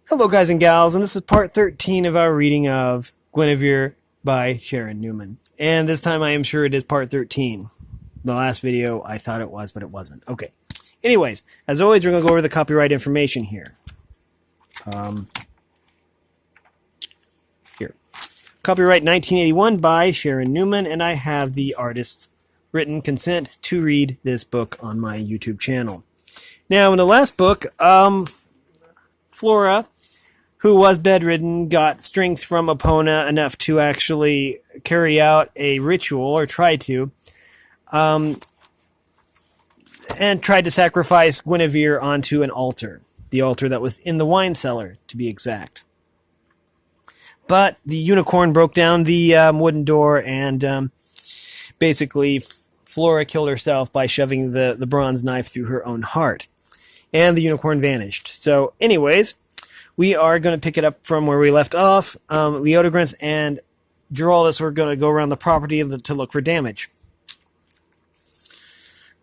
Hello guys and gals, and this is part 13 of our reading of Guinevere by Sharan Newman. And this time I am sure it is part 13. The last video I thought it was, but it wasn't. Okay. Anyways, as always, we're going to go over the copyright information here. Here. Copyright 1981 by Sharan Newman, and I have the artist's written consent to read this book on my YouTube channel. Now, in the last book, Flora, who was bedridden, got strength from Epona enough to actually carry out a ritual, or try to, and tried to sacrifice Guinevere onto an altar. The altar that was in the wine cellar, to be exact. But the unicorn broke down the wooden door, and basically Flora killed herself by shoving the bronze knife through her own heart. And the unicorn vanished. So, anyways, we are going to pick it up from where we left off. Leodegrance and Giraldus were going to go around the property to look for damage.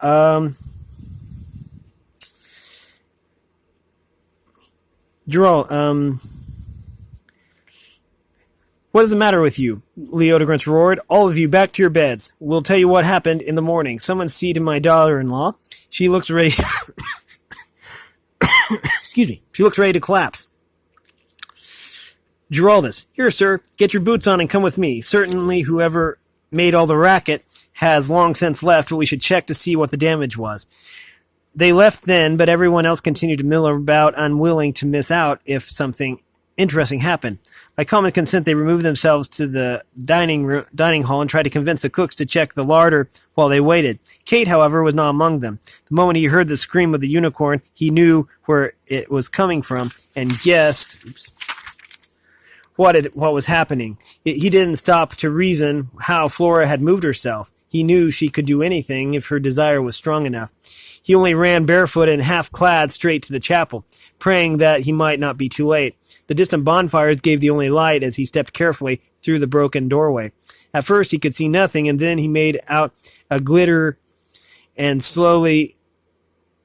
What is the matter with you? Leodegrance roared. All of you, back to your beds. We'll tell you what happened in the morning. Someone see to my daughter-in-law. She looks ready... Excuse me. She looks ready to collapse. Giraldus, here, sir. Get your boots on and come with me. Certainly whoever made all the racket has long since left, but we should check to see what the damage was. They left then, but everyone else continued to mill about, unwilling to miss out if something interesting happened. By common consent, they removed themselves to the dining hall and tried to convince the cooks to check the larder while they waited. Kate, however, was not among them. The moment he heard the scream of the unicorn, he knew where it was coming from and guessed what was happening. He didn't stop to reason how Flora had moved herself. He knew she could do anything if her desire was strong enough. He only ran barefoot and half-clad straight to the chapel, praying that he might not be too late. The distant bonfires gave the only light as he stepped carefully through the broken doorway. At first he could see nothing, and then he made out a glitter, and slowly,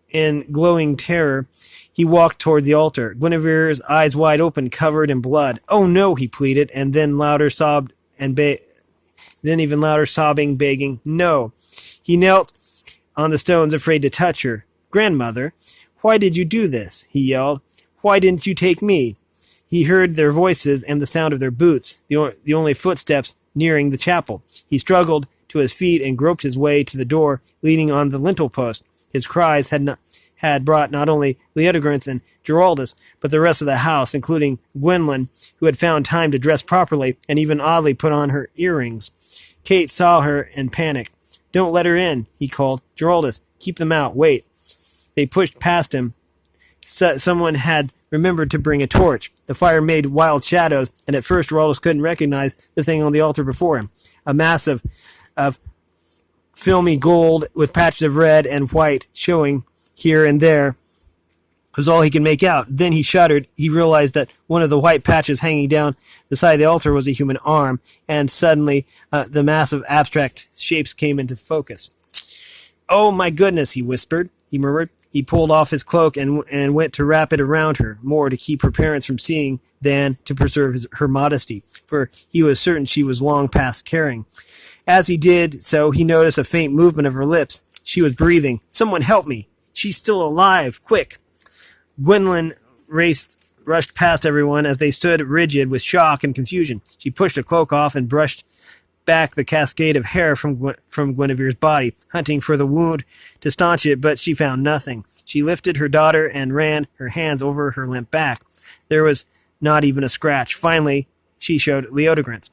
in glowing terror, he walked toward the altar. Guinevere's eyes wide open, covered in blood. "Oh no," he pleaded, and then louder sobbed and then even louder sobbing, begging, "No." He knelt on the stones, afraid to touch her. "Grandmother, why did you do this?" he yelled. "Why didn't you take me?" He heard their voices and the sound of their boots, the only footsteps nearing the chapel. He struggled to his feet and groped his way to the door leaning on the lintel post. His cries had brought not only Leodegrance and Giraldus, but the rest of the house, including Gwendolyn, who had found time to dress properly and even oddly put on her earrings. Kate saw her and panicked. "Don't let her in," he called. "Giraldus, keep them out. Wait." They pushed past him. Someone had remembered to bring a torch. The fire made wild shadows, and at first Giraldus couldn't recognize the thing on the altar before him. A mass of filmy gold with patches of red and white showing here and there was all he could make out. Then he shuddered. He realized that one of the white patches hanging down the side of the altar was a human arm, and suddenly the mass of abstract shapes came into focus. "Oh my goodness," he whispered. He murmured. He pulled off his cloak and went to wrap it around her, more to keep her parents from seeing than to preserve her modesty, for he was certain she was long past caring. As he did so, he noticed a faint movement of her lips. She was breathing. "Someone help me. She's still alive. Quick." Gwendolyn rushed past everyone as they stood rigid with shock and confusion. She pushed a cloak off and brushed back the cascade of hair from Guinevere's body, hunting for the wound to staunch it, but she found nothing. She lifted her daughter and ran her hands over her limp back. There was not even a scratch. Finally, she showed Leodegrance.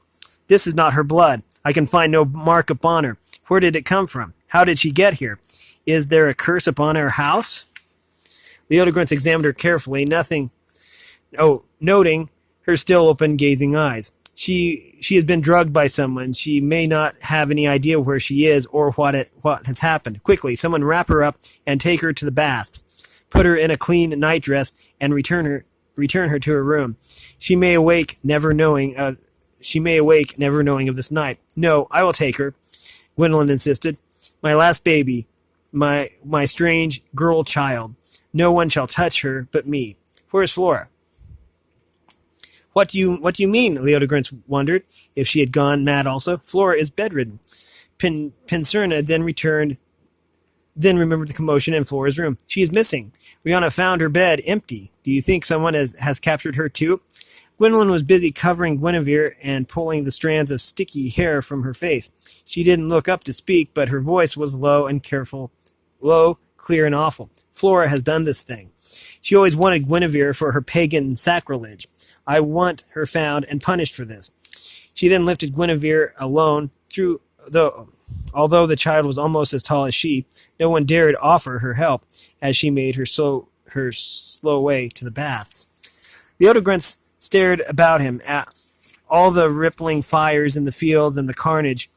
"This is not her blood. I can find no mark upon her. Where did it come from? How did she get here? Is there a curse upon her house?" Leodegrance examined her carefully, noting her still open, gazing eyes. She has been drugged by someone. She may not have any idea where she is or what has happened. Quickly, someone wrap her up and take her to the baths. Put her in a clean nightdress and return her to her room. She may awake never knowing of this night. "No, I will take her," Gwendolyn insisted. "My last baby, my strange girl child. No one shall touch her but me. Where's Flora?" What do you mean? Leodegrance wondered if she had gone mad also. Flora is bedridden. Pincerna then remembered the commotion in Flora's room. She is missing. Rihanna found her bed empty. Do you think someone has captured her too? Gwendolyn was busy covering Guinevere and pulling the strands of sticky hair from her face. She didn't look up to speak, but her voice was low and careful. Low, clear, and awful. Flora has done this thing. She always wanted Guinevere for her pagan sacrilege. I want her found and punished for this. She then lifted Guinevere alone through although the child was almost as tall as she, no one dared offer her help as she made her slow way to the baths. Leodegrance stared about him at all the rippling fires in the fields and the carnage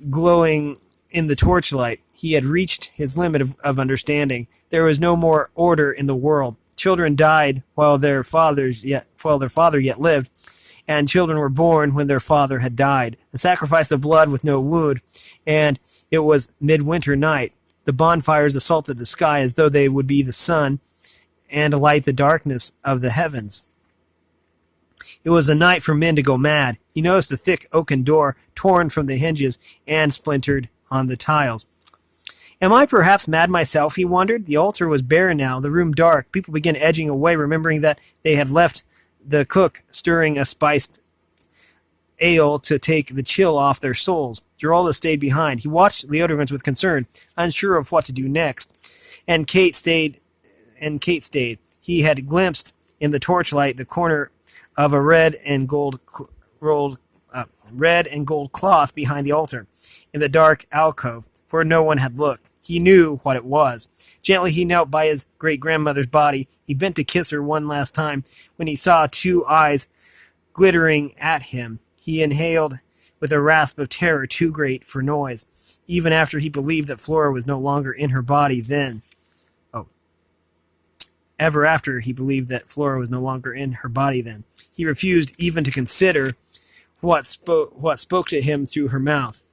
glowing in the torchlight. He had reached his limit of understanding. There was no more order in the world. Children died while their father yet lived, and children were born when their father had died. The sacrifice of blood with no wound, and it was midwinter night. The bonfires assaulted the sky as though they would be the sun and light the darkness of the heavens. It was a night for men to go mad. He noticed a thick oaken door torn from the hinges and splintered on the tiles. Am I perhaps mad myself, he wondered. The altar was bare now, the room dark. People began edging away, remembering that they had left the cook stirring a spiced ale to take the chill off their souls. Giralda stayed behind. He watched Leodegrance with concern, unsure of what to do next. And Kate stayed. He had glimpsed in the torchlight the corner of a red and gold cloth behind the altar, in the dark alcove where no one had looked. He knew what it was. Gently he knelt by his great-grandmother's body. He bent to kiss her one last time when he saw two eyes glittering at him. He inhaled with a rasp of terror too great for noise, even after he believed that Flora was no longer in her body then. Ever after he believed that Flora was no longer in her body then. He refused even to consider what spoke to him through her mouth.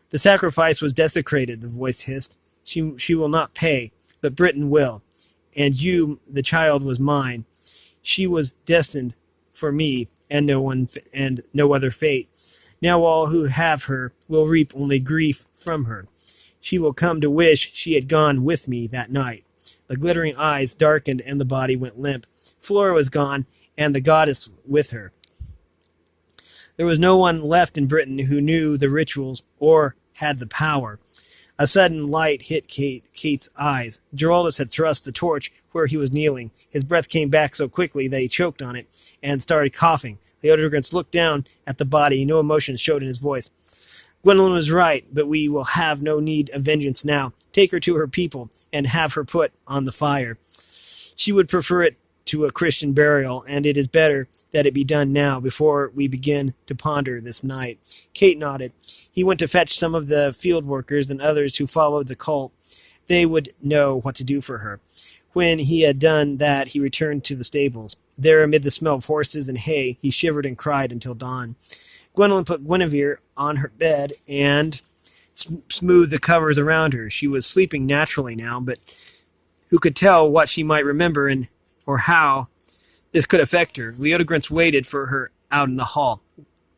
The sacrifice was desecrated, the voice hissed. She will not pay, but Britain will. And you, the child, was mine. She was destined for me, and no other fate. Now all who have her will reap only grief from her. She will come to wish she had gone with me that night. The glittering eyes darkened and the body went limp. Flora was gone, and the goddess with her. There was no one left in Britain who knew the rituals or had the power. A sudden light hit Kate's eyes. Giraldus had thrust the torch where he was kneeling. His breath came back so quickly that he choked on it and started coughing. Leodegrance looked down at the body. No emotion showed in his voice. Gwendolyn was right, but we will have no need of vengeance now. Take her to her people and have her put on the fire. She would prefer it to a Christian burial, and it is better that it be done now before we begin to ponder this night. Kate nodded. He went to fetch some of the field workers and others who followed the cult. They would know what to do for her. When he had done that, he returned to the stables. There, amid the smell of horses and hay, he shivered and cried until dawn. Gwendolyn put Guinevere on her bed and smoothed the covers around her. She was sleeping naturally now, but who could tell what she might remember or how this could affect her? Leodegrance waited for her out in the hall.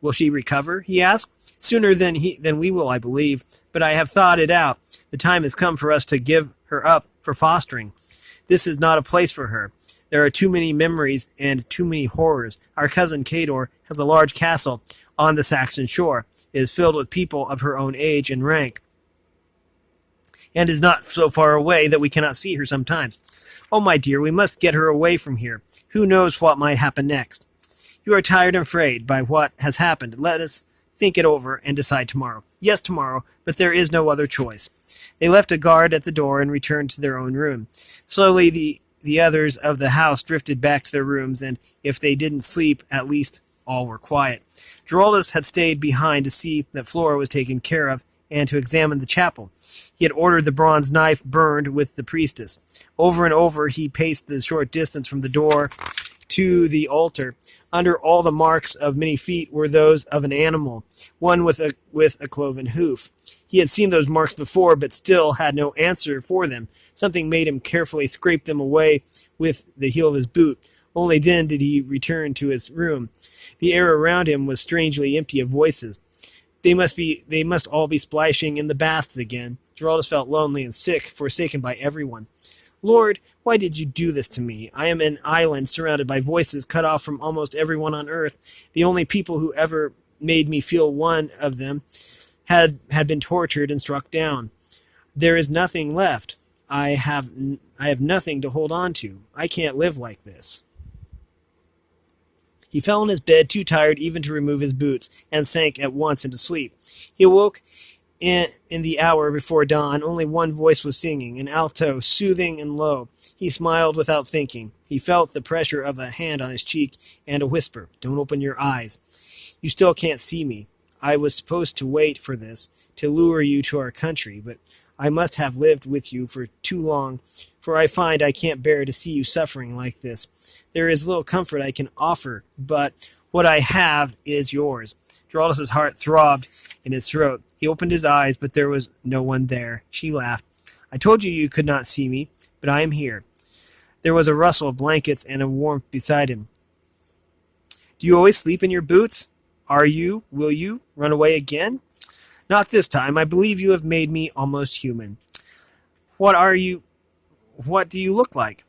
Will she recover? He asked. Sooner than we will, I believe, but I have thought it out. The time has come for us to give her up for fostering. This is not a place for her. There are too many memories and too many horrors. Our cousin Cador has a large castle on the Saxon shore. It is filled with people of her own age and rank, and is not so far away that we cannot see her sometimes. Oh, my dear, we must get her away from here. Who knows what might happen next? You are tired and afraid by what has happened. Let us think it over and decide tomorrow. Yes, tomorrow, but there is no other choice. They left a guard at the door and returned to their own room. Slowly the others of the house drifted back to their rooms, and if they didn't sleep, at least all were quiet. Giraldus had stayed behind to see that Flora was taken care of and to examine the chapel. He had ordered the bronze knife burned with the priestess. Over and over he paced the short distance from the door to the altar. Under all the marks of many feet were those of an animal, one with a cloven hoof. He had seen those marks before, but still had no answer for them. Something made him carefully scrape them away with the heel of his boot. Only then did he return to his room. The air around him was strangely empty of voices. They must all be splashing in the baths again. Giraldus felt lonely and sick, forsaken by everyone. Lord, why did you do this to me? I am an island surrounded by voices, cut off from almost everyone on earth. The only people who ever made me feel one of them had been tortured and struck down. There is nothing left. I have nothing to hold on to. I can't live like this. He fell on his bed, too tired even to remove his boots, and sank at once into sleep. He awoke in the hour before dawn. Only one voice was singing, an alto, soothing and low. He smiled without thinking. He felt the pressure of a hand on his cheek and a whisper, "Don't open your eyes. You still can't see me. I was supposed to wait for this, to lure you to our country, but I must have lived with you for too long, for I find I can't bear to see you suffering like this. There is little comfort I can offer, but what I have is yours." Giraldus's heart throbbed in his throat. He opened his eyes, but there was no one there. She laughed. "I told you you could not see me, but I am here." There was a rustle of blankets and a warmth beside him. "Do you always sleep in your boots? Will you, run away again?" "Not this time. I believe you have made me almost human." What do you look like?"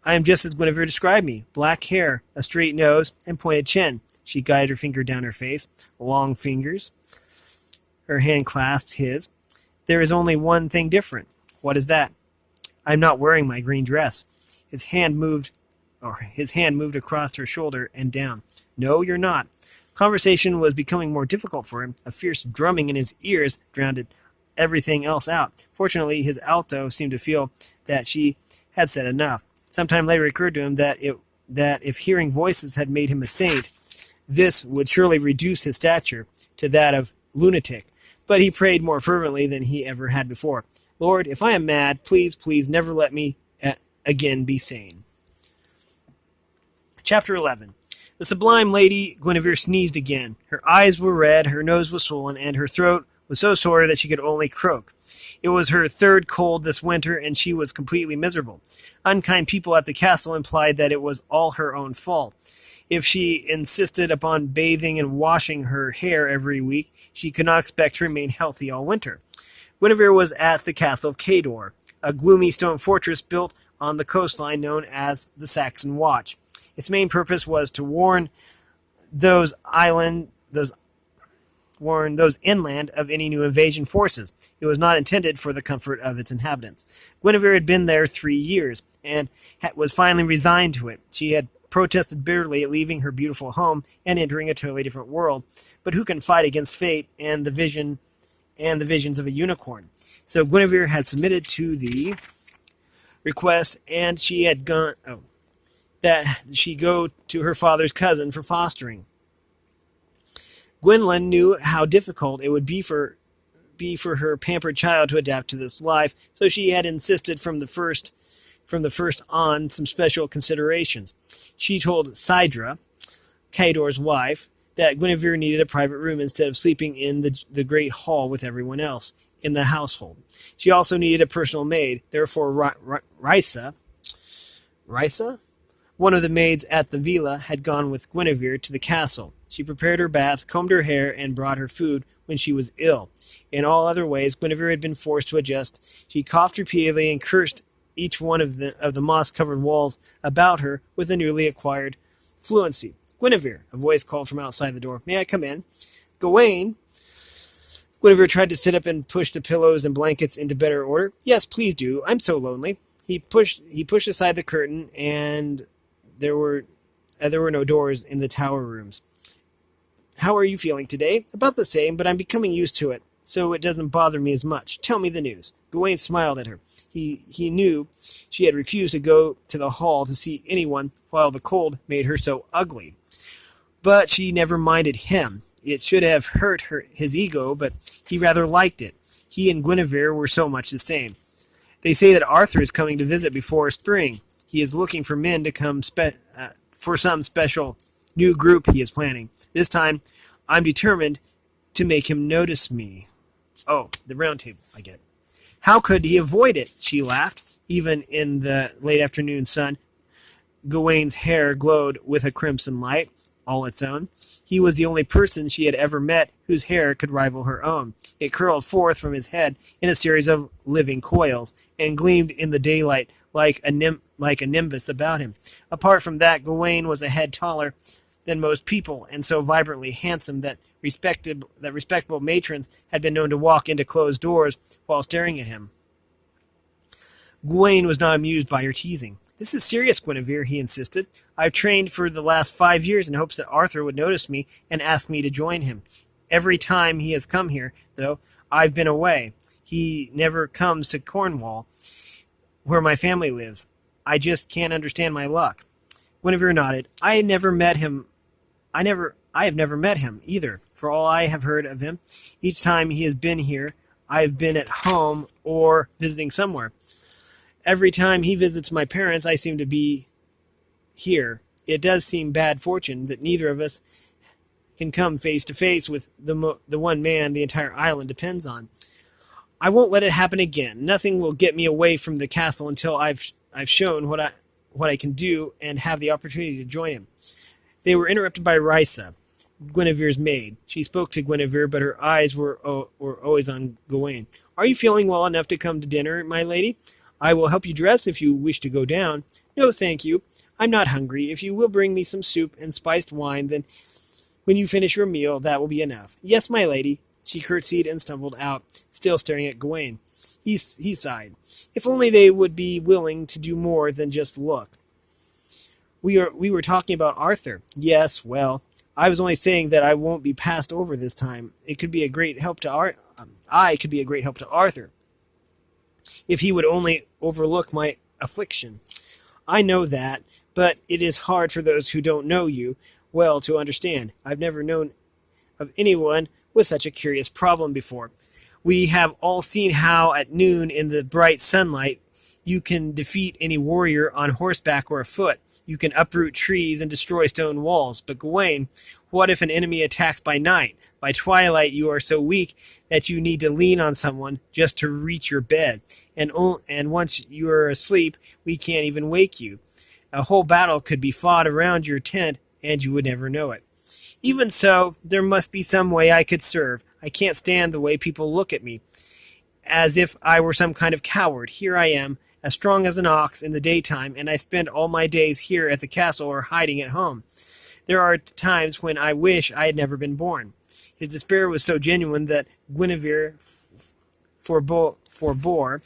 "I am just as Guinevere described me. Black hair, a straight nose, and pointed chin." She guided her finger down her face. Long fingers. Her hand clasped his. "There is only one thing different." "What is that?" "I am not wearing my green dress." His hand moved across her shoulder and down. "No, you're not." Conversation was becoming more difficult for him. A fierce drumming in his ears drowned everything else out. Fortunately, his alto seemed to feel that she had said enough. Sometime later it occurred to him that if hearing voices had made him a saint, this would surely reduce his stature to that of lunatic. But he prayed more fervently than he ever had before. "Lord, if I am mad, please, please never let me again be sane." Chapter 11. The Sublime Lady Guinevere sneezed again. Her eyes were red, her nose was swollen, and her throat was so sore that she could only croak. It was her third cold this winter, and she was completely miserable. Unkind people at the castle implied that it was all her own fault. If she insisted upon bathing and washing her hair every week, she could not expect to remain healthy all winter. Guinevere was at the castle of Cador, a gloomy stone fortress built on the coastline known as the Saxon Watch. Its main purpose was to warn those inland of any new invasion forces. It was not intended for the comfort of its inhabitants. Guinevere had been there 3 years, and was finally resigned to it. She had protested bitterly at leaving her beautiful home and entering a totally different world. But who can fight against fate and the visions of a unicorn? So Guinevere had submitted to the request, and she had that she go to her father's cousin for fostering. Gwynlyn knew how difficult it would be for her pampered child to adapt to this life, so she had insisted from the first on some special considerations. She told Sidra, Cador's wife, that Guinevere needed a private room instead of sleeping in the great hall with everyone else in the household. She also needed a personal maid. Therefore, Risa, one of the maids at the villa, had gone with Guinevere to the castle. She prepared her bath, combed her hair, and brought her food when she was ill. In all other ways, Guinevere had been forced to adjust. She coughed repeatedly and cursed each one of the moss-covered walls about her with a newly acquired fluency. "Guinevere," a voice called from outside the door. "May I come in?" "Gawain." Guinevere tried to sit up and push the pillows and blankets into better order. "Yes, please do. I'm so lonely." He pushed aside the curtain, and there were no doors in the tower rooms. "How are you feeling today?" "About the same, but I'm becoming used to it, so it doesn't bother me as much. Tell me the news." Gawain smiled at her. He knew she had refused to go to the hall to see anyone while the cold made her so ugly. But she never minded him. It should have hurt his ego, but he rather liked it. He and Guinevere were so much the same. "They say that Arthur is coming to visit before spring. He is looking for men to come for some special new group he is planning. This time, I'm determined to make him notice me. Oh, the round table, I get it. How could he avoid it? She laughed. Even in the late afternoon sun, Gawain's hair glowed with a crimson light, all its own. He was the only person she had ever met whose hair could rival her own. It curled forth from his head in a series of living coils, and gleamed in the daylight like a nimbus about him. Apart from that, Gawain was a head taller than most people, and so vibrantly handsome that respectable matrons had been known to walk into closed doors while staring at him. Gawain was not amused by her teasing. "This is serious, Guinevere," he insisted. "I've trained for the last 5 years in hopes that Arthur would notice me and ask me to join him. Every time he has come here, though, I've been away. He never comes to Cornwall, where my family lives. I just can't understand my luck." Guinevere nodded. I have never met him either, for all I have heard of him. Each time he has been here, I have been at home or visiting somewhere. Every time he visits my parents, I seem to be here. It does seem bad fortune that neither of us can come face to face with the one man the entire island depends on. I won't let it happen again. Nothing will get me away from the castle until I've shown what I can do and have the opportunity to join him. They were interrupted by Risa, Guinevere's maid. She spoke to Guinevere, but her eyes were always on Gawain. "Are you feeling well enough to come to dinner, my lady? I will help you dress if you wish to go down." "No, thank you. I'm not hungry. If you will bring me some soup and spiced wine, then when you finish your meal, that will be enough." "Yes, my lady." She curtsied and stumbled out, still staring at Gawain. He sighed. If only they would be willing to do more than just look. We were talking about Arthur." "Yes, well, I was only saying that I won't be passed over this time. It could be a great help to I could be a great help to Arthur, if he would only overlook my affliction." "I know that, but it is hard for those who don't know you well to understand. I've never known of anyone with such a curious problem before. We have all seen how at noon in the bright sunlight you can defeat any warrior on horseback or afoot. You can uproot trees and destroy stone walls. But Gawain, what if an enemy attacks by night? By twilight you are so weak that you need to lean on someone just to reach your bed. And once you are asleep, we can't even wake you. A whole battle could be fought around your tent, and you would never know it. Even so, there must be some way I could serve. I can't stand the way people look at me, as if I were some kind of coward. Here I am, as strong as an ox in the daytime, and I spend all my days here at the castle or hiding at home. There are times when I wish I had never been born." His despair was so genuine that Guinevere forbore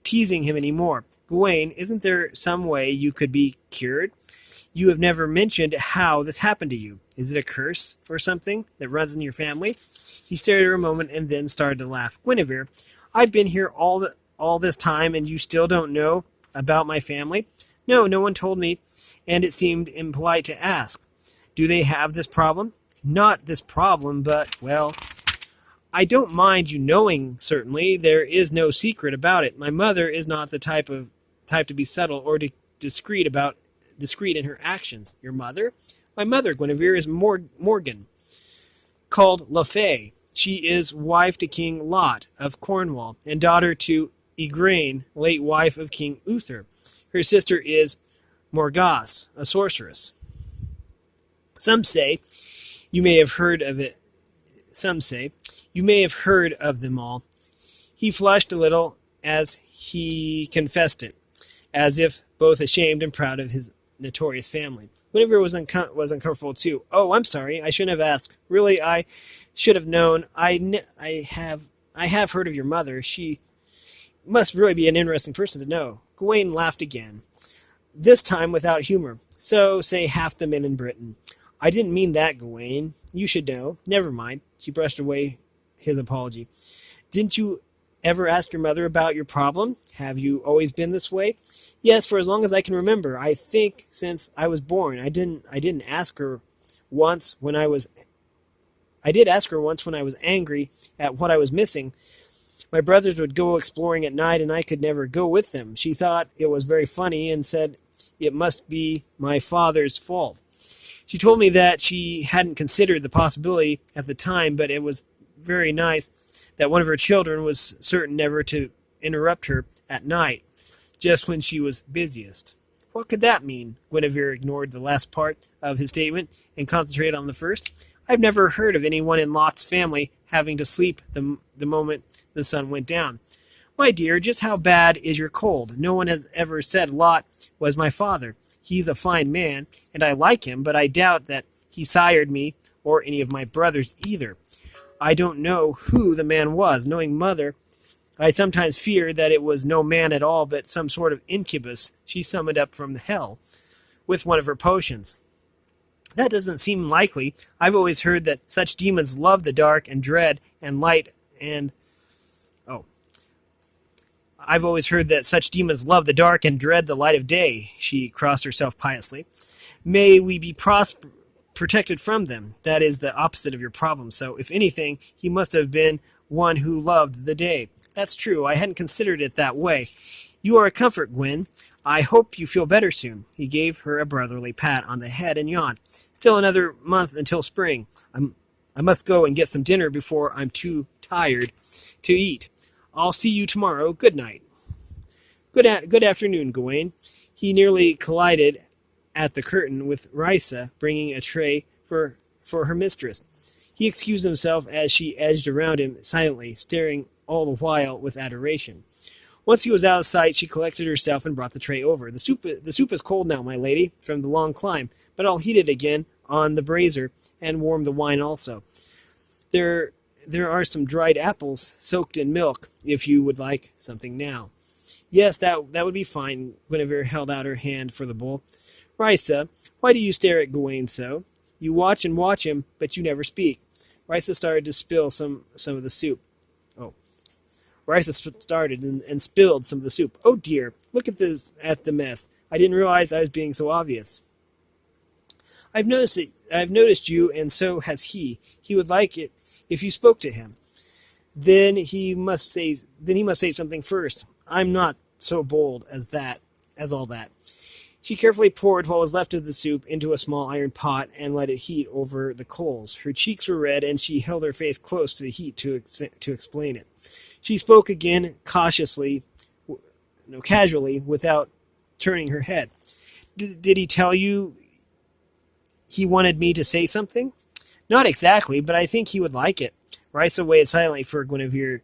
teasing him any more. "Gawain, isn't there some way you could be cured? You have never mentioned how this happened to you. Is it a curse or something that runs in your family?" He stared at her a moment and then started to laugh. "Guinevere, I've been here all this time, and you still don't know about my family?" "No, no one told me, and it seemed impolite to ask." "Do they have this problem?" "Not this problem, but, well, I don't mind you knowing, certainly. There is no secret about it. My mother is not the type to be subtle or discreet in her actions." "Your mother?" "My mother, Guinevere, is Morgan, called La Fay. She is wife to King Lot of Cornwall, and daughter to Igraine, late wife of King Uther. Her sister is Morgause, a sorceress. Some say you may have heard of them all." He flushed a little as he confessed it, as if both ashamed and proud of his notorious family. Guinevere was uncomfortable too. "Oh, I'm sorry. I shouldn't have asked. Really, I should have known. I have heard of your mother. She must really be an interesting person to know." Gawain laughed again, this time without humor. "So say half the men in Britain." "I didn't mean that, Gawain. You should know. Never mind." She brushed away his apology. "Didn't you ever ask your mother about your problem? Have you always been this way?" "Yes, for as long as I can remember. I think since I was born. I did ask her once when I was angry at what I was missing, My brothers would go exploring at night, and I could never go with them. She thought it was very funny and said it must be my father's fault. She told me that she hadn't considered the possibility at the time, but it was very nice that one of her children was certain never to interrupt her at night, just when she was busiest. What could that mean? Guinevere ignored the last part of his statement and concentrated on the first. I've never heard of anyone in Lot's family having to sleep the moment the sun went down. My dear, just how bad is your cold? No one has ever said Lot was my father. He's a fine man, and I like him, but I doubt that he sired me or any of my brothers either. I don't know who the man was. Knowing mother, I sometimes fear that it was no man at all, but some sort of incubus she summoned up from hell with one of her potions. That doesn't seem likely. I've always heard that such demons love the dark and dread and light and... I've always heard that such demons love the dark and dread the light of day. She crossed herself piously. May we be protected from them. That is the opposite of your problem. So, if anything, he must have been one who loved the day. That's true. I hadn't considered it that way. You are a comfort, Gwen. I hope you feel better soon. He gave her a brotherly pat on the head and yawned. Still another month until spring. I must go and get some dinner before I'm too tired to eat. I'll see you tomorrow. Good night. Good afternoon, Gawain. He nearly collided at the curtain with Risa, bringing a tray for her mistress. He excused himself as she edged around him silently, staring all the while with adoration. Once he was out of sight, she collected herself and brought the tray over. The soup is cold now, my lady, from the long climb, but I'll heat it again on the brazier and warm the wine also. There are some dried apples soaked in milk, if you would like something now. Yes, that would be fine. Guinevere held out her hand for the bowl. Risa, why do you stare at Gawain so? You watch and watch him, but you never speak. Risa started to spill some of the soup. Risa started and spilled some of the soup. Oh dear, look at the mess. I didn't realize I was being so obvious. I've noticed you, and so has he. He would like it if you spoke to him. Then he must say something first. I'm not so bold as all that. She carefully poured what was left of the soup into a small iron pot and let it heat over the coals. Her cheeks were red, and she held her face close to the heat to explain it. She spoke again, casually, without turning her head. Did he tell you he wanted me to say something? Not exactly, but I think he would like it. Risa waited silently for Guinevere.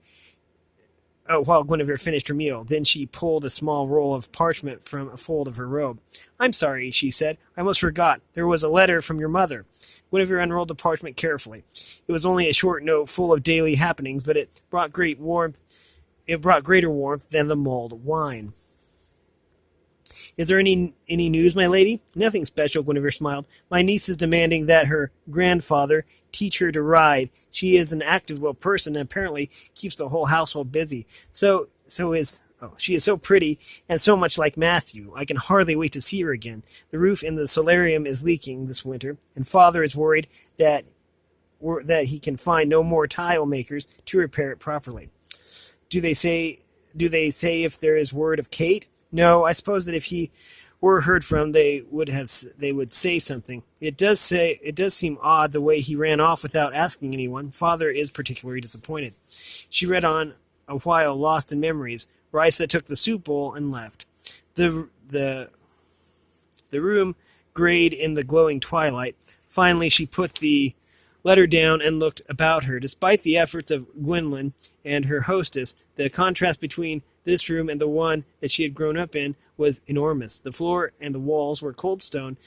While Guinevere finished her meal. Then she pulled a small roll of parchment from a fold of her robe. I'm sorry, she said. I almost forgot. There was a letter from your mother. Guinevere unrolled the parchment carefully. It was only a short note full of daily happenings, but it brought greater warmth than the mulled wine. Is there any news, my lady? Nothing special, Guinevere smiled. My niece is demanding that her grandfather teach her to ride. She is an active little person and apparently keeps the whole household busy. She is so pretty and so much like Matthew. I can hardly wait to see her again. The roof in the solarium is leaking this winter, and father is worried that he can find no more tile makers to repair it properly. Do they say if there is word of Kate? No, I suppose that if he were heard from, they would say something. It does seem odd the way he ran off without asking anyone. Father is particularly disappointed. She read on a while, lost in memories. Risa took the soup bowl and left. The room grayed in the glowing twilight. Finally, she put the letter down and looked about her. Despite the efforts of Gwendolyn and her hostess, the contrast between this room and the one that she had grown up in was enormous. The floor and the walls were cold stone.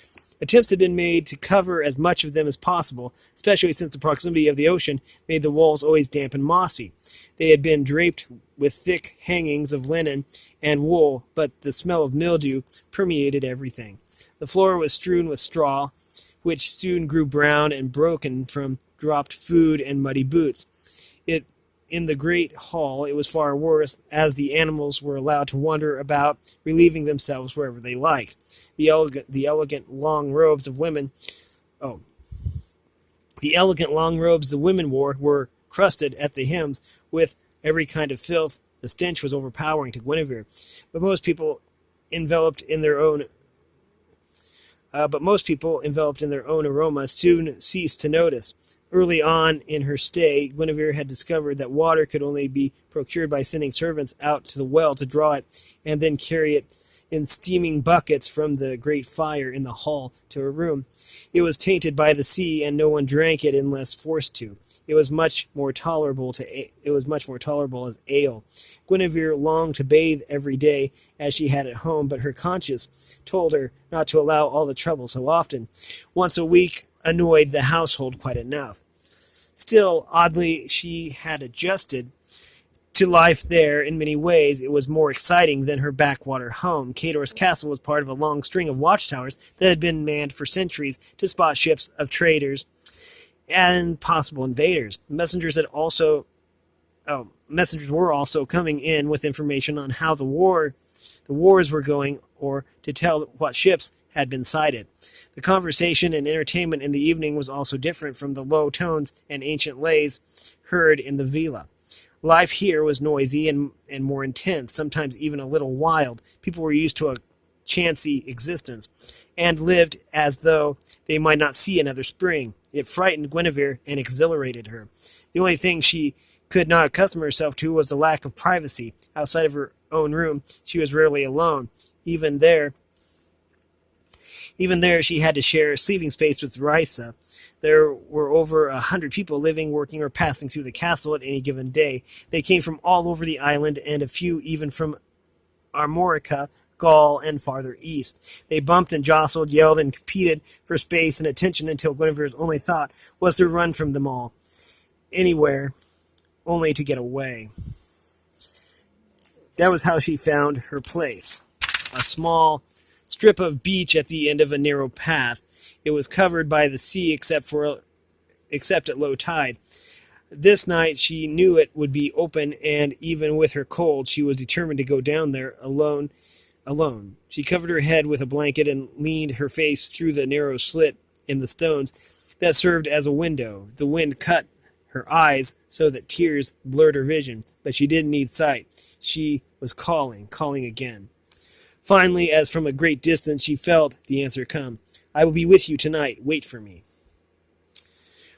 Attempts had been made to cover as much of them as possible, especially since the proximity of the ocean made the walls always damp and mossy. They had been draped with thick hangings of linen and wool, but the smell of mildew permeated everything. The floor was strewn with straw, which soon grew brown and broken from dropped food and muddy boots. In the great hall, it was far worse, as the animals were allowed to wander about, relieving themselves wherever they liked. The elegant long robes the women wore were crusted at the hems with every kind of filth. The stench was overpowering to Guinevere, but most people enveloped in their own aroma soon ceased to notice. Early on in her stay, Guinevere had discovered that water could only be procured by sending servants out to the well to draw it, and then carry it in steaming buckets from the great fire in the hall to her room. It was tainted by the sea, and no one drank it unless forced to. It was much more tolerable as ale. Guinevere longed to bathe every day, as she had at home, but her conscience told her not to allow all the trouble so often. Once a week annoyed the household quite enough. Still, oddly, she had adjusted to life there in many ways. It was more exciting than her backwater home. Cador's castle was part of a long string of watchtowers that had been manned for centuries to spot ships of traders and possible invaders. Messengers were also coming in with information on how the wars were going, or to tell what ships had been sighted. The conversation and entertainment in the evening was also different from the low tones and ancient lays heard in the villa. Life here was noisy and more intense, sometimes even a little wild. People were used to a chancy existence, and lived as though they might not see another spring. It frightened Guinevere and exhilarated her. The only thing she could not accustom herself to was the lack of privacy. Outside of her own room, she was rarely alone. Even there, she had to share sleeping space with Risa. There were over 100 people living, working, or passing through the castle at any given day. They came from all over the island, and a few even from Armorica, Gaul, and farther east. They bumped and jostled, yelled, and competed for space and attention until Guinevere's only thought was to run from them all, anywhere, only to get away. That was how she found her place. A small strip of beach at the end of a narrow path. It was covered by the sea except at low tide. This night she knew it would be open, and even with her cold, she was determined to go down there alone. She covered her head with a blanket and leaned her face through the narrow slit in the stones that served as a window. The wind cut her eyes so that tears blurred her vision, but she didn't need sight. She was calling again. Finally, as from a great distance, she felt the answer come. "I will be with you tonight. Wait for me."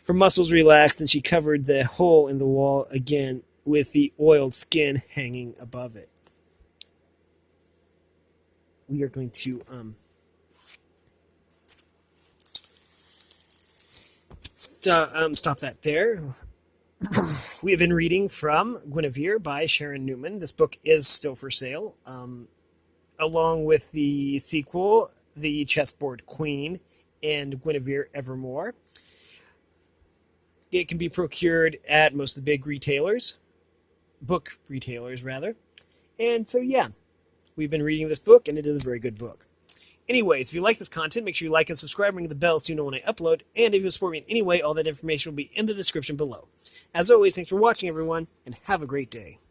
Her muscles relaxed, and she covered the hole in the wall again with the oiled skin hanging above it. We are going to stop that there. We have been reading from Guinevere by Sharan Newman. This book is still for sale, along with the sequel, The Chessboard Queen and Guinevere Evermore. It can be procured at most of the big book retailers rather. And so, yeah, we've been reading this book, and it is a very good book. Anyways, if you like this content, make sure you like and subscribe, ring the bell so you know when I upload, and if you support me in any way, all that information will be in the description below. As always, thanks for watching, everyone, and have a great day.